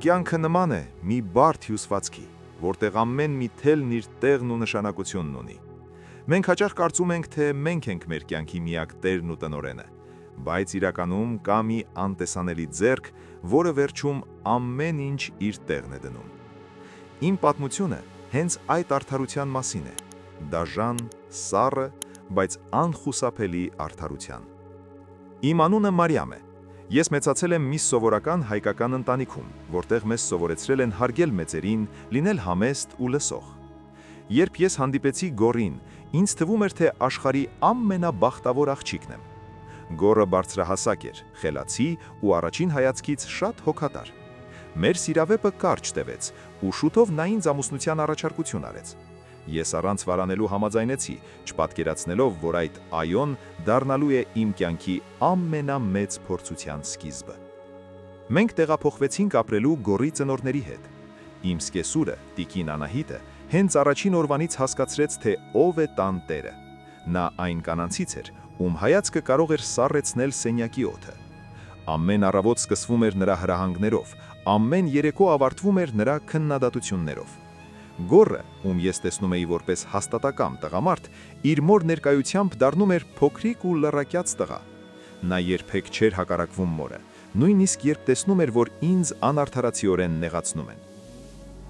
Կյանքը նման է մի բարդ հյուսվածքի, որտեղ ամեն մի թելն իր տեղն ու նշանակությունն ունի։ Մենք հաճախ կարծում ենք, թե մենք ենք մեր կյանքի միակ տերն ու տնօրենը, բայց իրականում կա մի անտեսանելի ձեռք, որը վերջում ամեն ինչ իր տեղն է դնում։ Իմ պատմությունը հենց այդ արդարության մասին է, դաժան, սառը, բայց անխուսափելի արդարության։ Իմ անունը Մարիամ է։ Ես մեծացել եմ մի սովորական հայկական ընտանիքում, որտեղ մեզ սովորեցրել են հարգել մեծերին, լինել համեստ ու լսող։ Երբ ես հանդիպեցի Գոռին, ինձ թվում էր, թե աշխարհի ամենաբախտավոր աղջիկն եմ։ Գոռը բարձրահասակ էր, խելացի ու առաջին հայացքից շատ հոգատար։ Մեր սիրավեպը կարճ տևեց, ու շուտով նա ինձ ամուսնության առաջարկություն արեց։ Ես առանց վարանելու համաձայնեցի, չպատկերացնելով, որ այդ այոն դառնալու է իմ կյանքի ամենամեծ փորձության սկիզբը։ Մենք տեղափոխվեցինք ապրելու Գոռի ծնողների հետ։ Իմ սկեսուրը, տիկին Անահիտը, հենց առաջին օրվանից հասկացրեց, թե ով է տան տերը։ Նա այն կանանցից էր, ում հայացքը կարող էր սառեցնել սենյակի օդը։ Ամեն առավոտ սկսվում էր նրա հրահանգներով, ամեն երեկո ավարտվում էր նրա քննադատություններով։ Գոռը, ում ես տեսնում էի որպես հաստատակամ տղամարդ, իր մոր ներկայությամբ դառնում էր փոքրիկ ու լռակյաց տղա։ Նա երբեք չէր հակառակվում մորը, նույնիսկ երբ տեսնում էր, որ ինձ անարդարացիորեն նեղացնում են։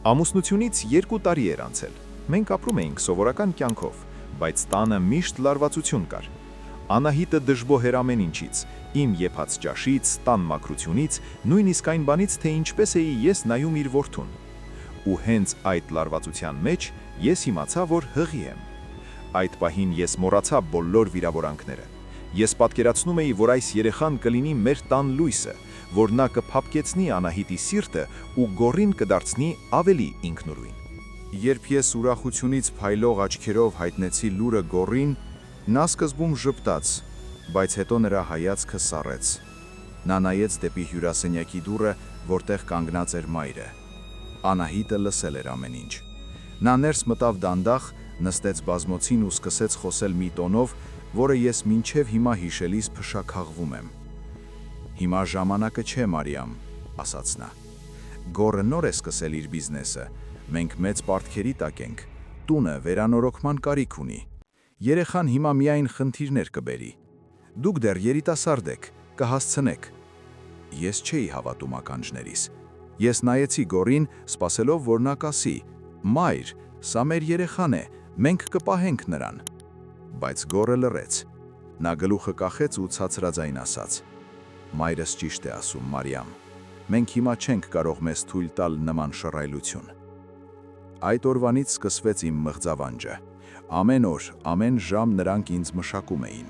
Ամուսնությունից 2 տարի էր անցել։ Մենք ապրում էինք սովորական կյանքով, բայց տանը միշտ լարվածություն կար։ Անահիտը դժբոհ էր ամեն ինչից, իմ եփած ճաշից, տան մաքրությունից, նույնիսկ այն բանից, թե ինչպես էի ես նայում իր որդուն։ Ու հենց այդ լարվածության մեջ ես իմացա, որ հղի եմ։ Այդ պահին ես մոռացա բոլոր վիրավորանքները։ Ես պատկերացնում էի, որ այս երեխան կլինի մեր տան լույսը, որ նա կփափկեցնի Անահիտի սիրտը ու Գոռին կդարձնի ավելի ինքնուրույն։ Երբ ես ուրախությունից փայլող աչքերով հայտնեցի լուրը Գոռին, նա սկզբում ժպտաց, բայց հետո նրա հայացքը սառեց։ Նա նայեց դեպի հյուրասենյակի դուռը, որտեղ կանգնած էր մայրը։ Անահիտը լսել էր ամեն ինչ։ Նա ներս մտավ դանդաղ, նստեց բազմոցին ու սկսեց խոսել մի տոնով, որը ես մինչև հիմա հիշելիս փշաքաղվում եմ։ «Հիմա ժամանակը չէ, Մարիամ», ասաց նա։ «Գոռը նոր է սկսել իր բիզնեսը, մենք մեծ պարտքերի տակ ենք, տունը վերանորոգման կարիք ունի։ Երեխան հիմա միայն խնդիրներ կբերի։ Դուք դեռ երիտասարդ եք, կհասցնեք»։ Ես չէի հավատում ականջներիս։ Ես նայեցի Գոռին, սպասելով, որ նա կասի. «Մայր, սա մեր երեխան է, մենք կպահենք նրան»։ Բայց Գոռը լռեց։ Նա գլուխը կախեց ու ցածրաձայն ասաց. «Մայրս ճիշտ է ասում, Մարիամ։ Մենք հիմա չենք կարող մեզ թույլ տալ նման շռայլություն»։ Այդ օրվանից սկսվեց իմ մղձավանջը։ Ամեն օր, ամեն ժամ նրանք ինձ մշակում էին։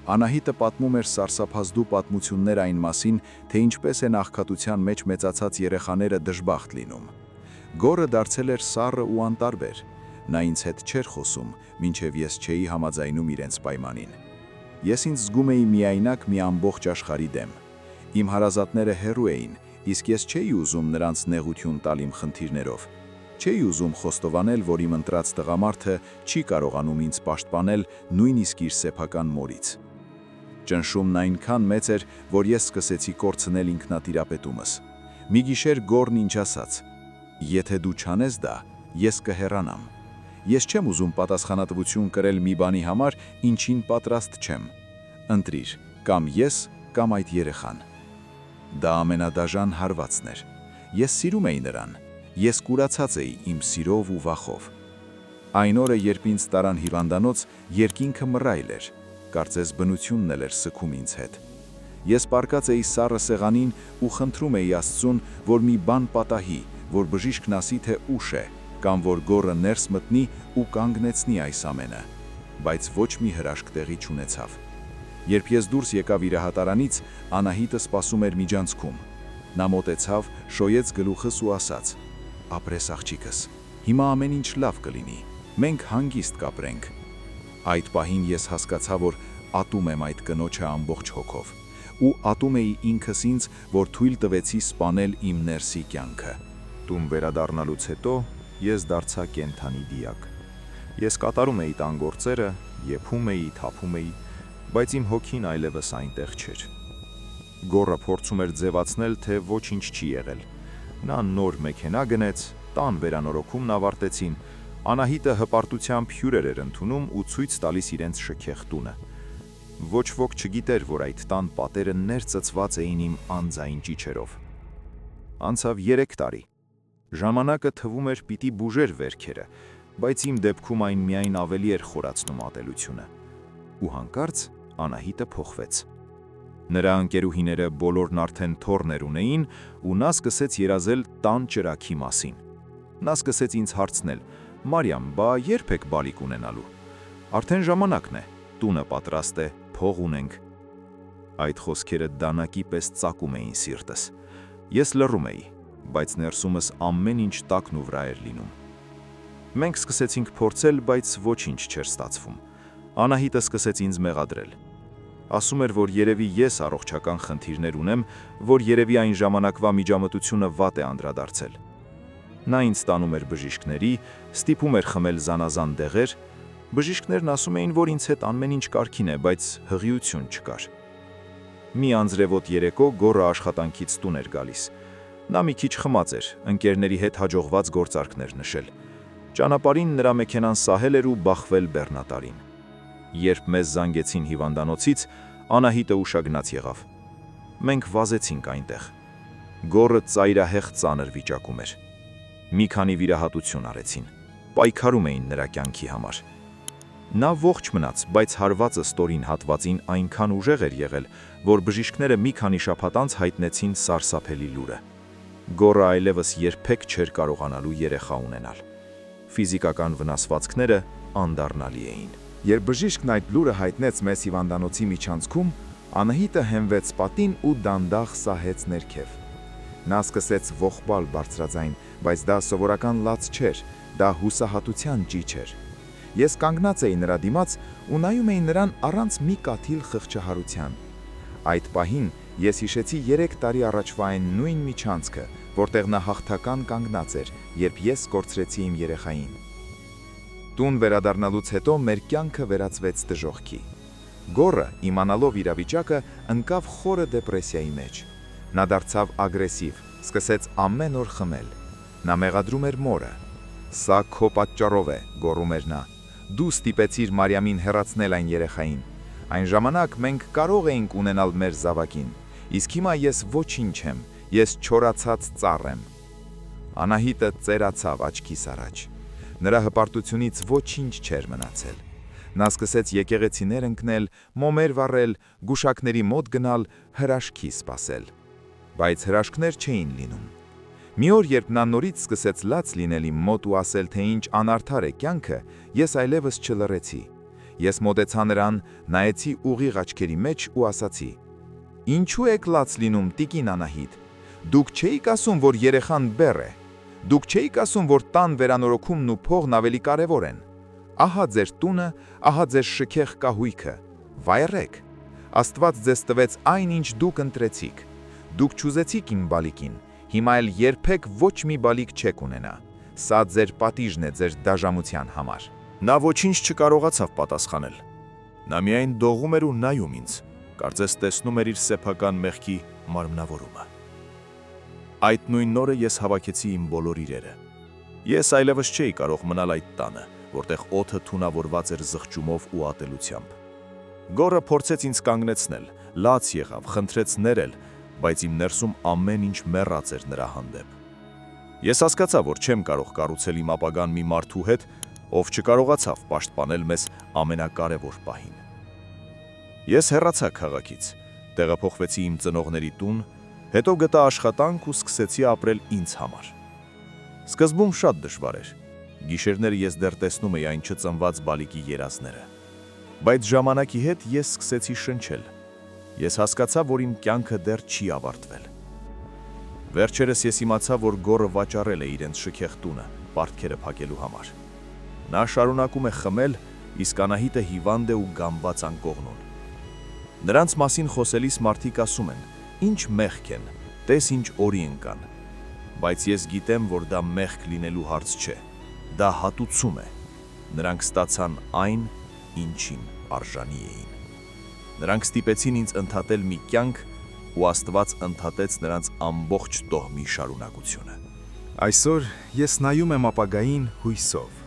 Անահիտը պատմում էր սարսափազդու պատմություններ այն մասին, թե ինչպես են աղքատության մեջ մեծացած երեխաները դժբախտ լինում։ Գոռը դարձել էր սառը ու անտարբեր։ Նա ինձ հետ չէր խոսում, մինչև ես չէի համաձայնում իրենց պայմանին։ Ես ինձ զգում էի միայնակ մի ամբողջ աշխարհի դեմ։ Իմ հարազատները հեռու էին, իսկ ես չէի ուզում նրանց նեղություն տալ իմ խնդիրներով։ Չէի ուզում խոստովանել, որ իմ ընտրած տղամարդը չի կարողանում ինձ պաշտպանել նույնիսկ իր սեփական մորից։ Ճնշումն այնքան մեծ էր, որ ես սկսեցի կորցնել ինքնատիրապետումս։ Մի գիշեր Գոռն ինձ ասաց. «Եթե դու չանես դա, ես կհեռանամ։ Ես չեմ ուզում պատասխանատվություն կրել մի բանի համար, ինչին պատրաստ չեմ։ Ընտրիր, կամ ես, կամ այդ երեխան»։ Դա ամենադաժան հարվածն էր։ Ես սիրում էի նրան։ Ես կուրացած էի իմ սիրով ու վախով։ Այն օրը, երբ ինձ տարան հիվանդանոց, երկինքը մռայլ էր, կարծես բնությունն էլ էր սգում ինձ հետ։ Ես պառկած էի սառը սեղանին ու խնդրում էի Աստծուն, որ մի բան պատահի, որ բժիշկն ասի, թե ուշ է, կամ որ Գոռը ներս մտնի ու կանգնեցնի այս ամենը, բայց ոչ մի հրաշք տեղի չունեցավ։ Երբ ես դուրս եկա վիրահատարանից, Անահիտը սպասում էր միջանցքում։ Նա մոտեցավ, շոյեց գլուխս ու ասաց. «Ապրես աղջիկս, հիմա ամեն ինչ լավ կլինի, մենք հանգիստ կապրենք»։ Այդ պահին ես հասկացա, որ ատում եմ այդ կնոջը ամբողջ հոգով, ու ատում էի ինքս ինձ, որ թույլ տվեցի սպանել իմ ներսի կյանքը։ Տուն վերադառնալուց հետո ես դարձա կենդանի դիակ։ Ես կատարում էի տան գործերը, եփում էի, թափում էի, բայց իմ հոգին այլևս այնտեղ չէր։ Գոռը փորձում էր ձևացնել, թե ոչինչ չի եղել, Նա նոր մեքենա գնեց, տան վերանորոգումն ավարտեցին, Անահիտը հպարտությամբ հյուրեր էր ընդունում ու ցույց տալիս իրենց շքեղ տունը։ Ոչ ոք չգիտեր, որ այդ տան պատերը ներծծված էին իմ անձային ճիչերով։ Անցավ 3 տարի։ Ժամանակը թվում էր պիտի բուժեր վերքերը, բայց իմ դեպքում այն միայն ավելի էր խորացնում ատելությունը։ Ու հանկարծ Անահիտը փոխվեց։ Նրա ընկերուհիները բոլորն արդեն թոռներ ունեին ու նա սկսեց երազել տան ճրագի մասին։ Նա սկսեց ինձ հարցնել. «Մարիամ, բա երբ եք բալիկ ունենալու։ Արդեն ժամանակն է, տունը պատրաստ է, փող ունենք»։ Այդ խոսքերը դանակի պես ծակում էին սիրտս։ Ես լռում էի, բայց ներսումս ամեն ինչ տակն ու վրա էր լինում։ Մենք սկսեցինք փորձել, բայց ոչինչ չէր ստացվում։ Անահիտը սկսեց ինձ մեղադրել։ Ասում էր, որ երևի ես առողջական խնդիրներ ունեմ, որ երևի այն ժամանակվա միջամտությունը վատ է անդրադարձել։ Նա ինձ տանում էր բժիշկների, ստիպում էր խմել զանազան դեղեր։ Բժիշկներն ասում էին, որ ինձ հետ ամեն ինչ կարգին է, բայց հղիություն չկար։ Մի անձրևոտ երեկո Գոռը աշխատանքից տուն էր գալիս։ Նա մի քիչ խմած էր, ընկերների հետ հաջողված գործարքներ նշել։ Ճանապարհին նրա մեքենան սահել էր ու բախվել բեռնատարին։ Երբ մեզ զանգեցին հիվանդանոցից, Անահիտը ուշագնաց եղավ։ Մենք վազեցինք այնտեղ։ Գոռը ծայրահեղ ծանր վիճակում էր։ Մի քանի վիրահատություն արեցին։ Պայքարում էին նրա կյանքի համար։ Նա ողջ մնաց, բայց հարվածը ստորին հատվածին այնքան ուժեղ էր եղել, որ բժիշկները մի քանի շաբաթ անց հայտնեցին սարսափելի լուրը։ Գոռը այլևս երբեք չէր կարողանալու երեխա ունենալ։ Ֆիզիկական վնասվածքները անդառնալի էին։ Երբ բժիշկն այդ լուրը հայտնեց մեզ հիվանդանոցի միջանցքում, Անահիտը հենվեց պատին ու դանդաղ սահեց ներքև։ Նա սկսեց ողբալ բարձրաձայն, բայց դա սովորական լաց չէր, դա հուսահատության ճիչ էր։ Ես կանգնած էի նրա դիմաց ու նայում էի նրան առանց մի կաթիլ խղճահարության։ Այդ պահին ես հիշեցի 3 տարի առաջվա այն նույն միջանցքը, որտեղ նա հաղթական կանգնած էր, երբ ես կորցրեցի իմ երեխային։ Տուն վերադառնալուց հետո մեր կյանքը վերածվեց դժոխքի։ Գոռը, իմանալով իրավիճակը, ընկավ խորը դեպրեսիայի մեջ։ Նա դարձավ ագրեսիվ, սկսեց ամեն օր խմել։ Նա մեղադրում էր մորը։ «Սա քո պատճառով է», գոռում էր նա։ «Դու ստիպեցիր Մարիամին հեռացնել այն երեխային։ Այն ժամանակ մենք կարող էինք ունենալ մեր զավակին, իսկ հիմա ես ոչինչ եմ, ես չորացած ծառ եմ»։ Անահիտը ծերացավ աչքիս առաջ։ Նրա հպարտությունից ոչինչ չէր մնացել։ Նա սկսեց եկեղեցիներ ընկնել, մոմեր վառել, գուշակների մոտ գնալ, հրաշքի սպասել։ Բայց հրաշքներ չէին լինում։ Մի օր, երբ նա նորից սկսեց լաց լինել իմ մոտ ու ասել, թե ինչ անարդար է կյանքը, ես այլևս չլռեցի։ Ես մոտեցա նրան, նայեցի ուղիղ աչքերի մեջ ու ասացի. «Ինչու եք լաց լինում, տիկին Անահիտ։ Դուք չէիք ասում, որ երեխան բեռ է։ Դուք չէիք ասում, որ տան վերանորոգումն ու փողն ավելի կարևոր են։ Ահա ձեր տունը, ահա ձեր շքեղ կահույքը։ Վայռեք։ Աստված ձեզ տվեց այն, ինչ դուք ընտրեցիք։ Դուք չուզեցիք իմ բալիկին, հիմա էլ երբեք ոչ մի բալիկ չեք ունենա։ Սա ձեր պատիժն է ձեր դաժամության համար»։ Նա ոչինչ չկարողացավ պատասխանել։ Նա միայն դողում էր ու նայում ինձ, կարծես տեսնում էր իր սեփական մեղքի մարմնավորումը։ Այդ նույն օրը ես հավաքեցի իմ բոլոր իրերը։ Ես այլևս չէի կարող մնալ այդ տանը, որտեղ օդը թունավորված էր զղջումով ու ատելությամբ։ Գոռը փորձեց ինձ կանգնեցնել, լաց եղավ, խնդրեց ներել, բայց իմ ներսում ամեն ինչ մեռած էր նրա հանդեպ։ Ես հասկացա, որ չեմ կարող կառուցել իմ ապագան մի մարդու հետ, ով չկարողացավ պաշտպանել մեզ ամենակարևոր պահին։ Ես հեռացա քաղաքից, տեղափոխվեցի իմ ծնողների տուն, հետո գտա աշխատանք ու սկսեցի ապրել ինձ համար։ Սկզբում շատ դժվար էր։ Գիշերները ես դեռ տեսնում էի այն չծնված բալիկի երազները։ Բայց ժամանակի հետ ես սկսեցի շնչել։ Ես հասկացա, որ իմ կյանքը դեռ չի ավարտվել։ Վերջերս ես իմացա, որ Գոռը վաճառել է իրենց շքեղ տունը, պարտքերը փակելու համար։ Նա շարունակում է խմել, իսկ Անահիտը հիվանդ է ու գամված անկողնուն։ Նրանց մասին խոսելիս մարդիկ ասում են. «Ինչ մեղք են, տես ինչ օրի ընկան»։ Բայց ես գիտեմ, որ դա մեղք լինելու հարց չէ, դա հատուցում է։ Նրանք ստացան այն, ինչին արժանի էին։ Նրանք ստիպեցին ինձ ընդհատել մի կյանք, ու Աստված ընդհատեց նրանց ամբողջ տոհմի շարունակությունը։ Այսօր ես նայում եմ ապագային հույսով։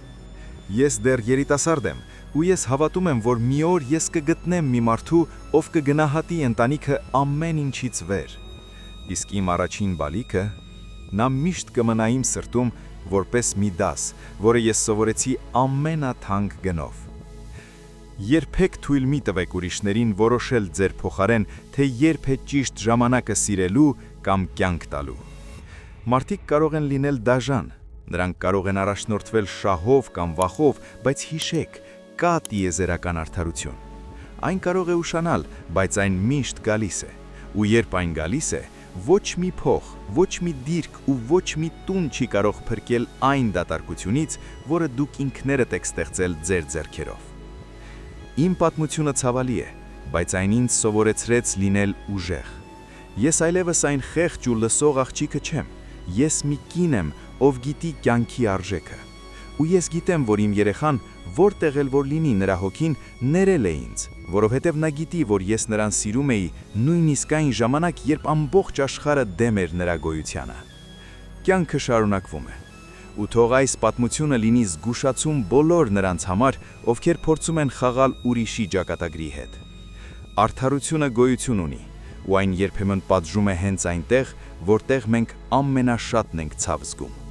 Ես դեռ երիտասարդ եմ, ու ես հավատում եմ, որ մի օր ես կգտնեմ մի մարդու, ով կգնահատի ընտանիքը ամեն ինչից վեր։ Իսկ իմ առաջին բալիկը, նա միշտ կմնա իմ սրտում որպես մի դաս, որը ես սովորեցի ամենաթանկ գնով։ Երբեք թույլ մի տվեք ուրիշներին որոշել ձեր փոխարեն, թե երբ է ճիշտ ժամանակը սիրելու կամ կյանք տալու։ Մարդիկ կարող են լինել դաժան, նրանք կարող են առաջնորդվել շահով կամ վախով, բայց հիշեք, կա տիեզերական արդարություն։ Այն կարող է ուշանալ, բայց այն միշտ գալիս է, ու երբ այն գալիս է, ոչ մի փող, ոչ մի դիրք ու ոչ մի տուն չի կարող փրկել այն դատարկությունից, որը դուք ինքներդ եք ստեղծել ձեր ձեռքերով։ Իմ պատմությունը ցավալի է, բայց այն ինձ սովորեցրեց լինել ուժեղ։ Ես այլևս այն խեղճ ու լսող աղջիկը չեմ։ Ես մի կին եմ, ով գիտի կյանքի արժեքը։ Ու ես գիտեմ, որ իմ երեխան, որտեղ էլ որ լինի նրա հոգին, ներել է ինձ, որովհետև նա գիտի, որ ես նրան սիրում էի նույնիսկ այն ժամանակ, երբ ամբողջ աշխարհը դեմ էր նրա գոյությանը։ Կյանքը շարունակվում է։ Ու թող այս պատմությունը լինի զգուշացում բոլոր նրանց համար, ովքեր փորձում են խաղալ ուրիշի ճակատագրի հետ։ Արդարությունը գոյություն ունի, ու այն երբեմն պատժում է հենց այնտեղ, որտեղ մենք ամենաշատն ենք ցավ զգում։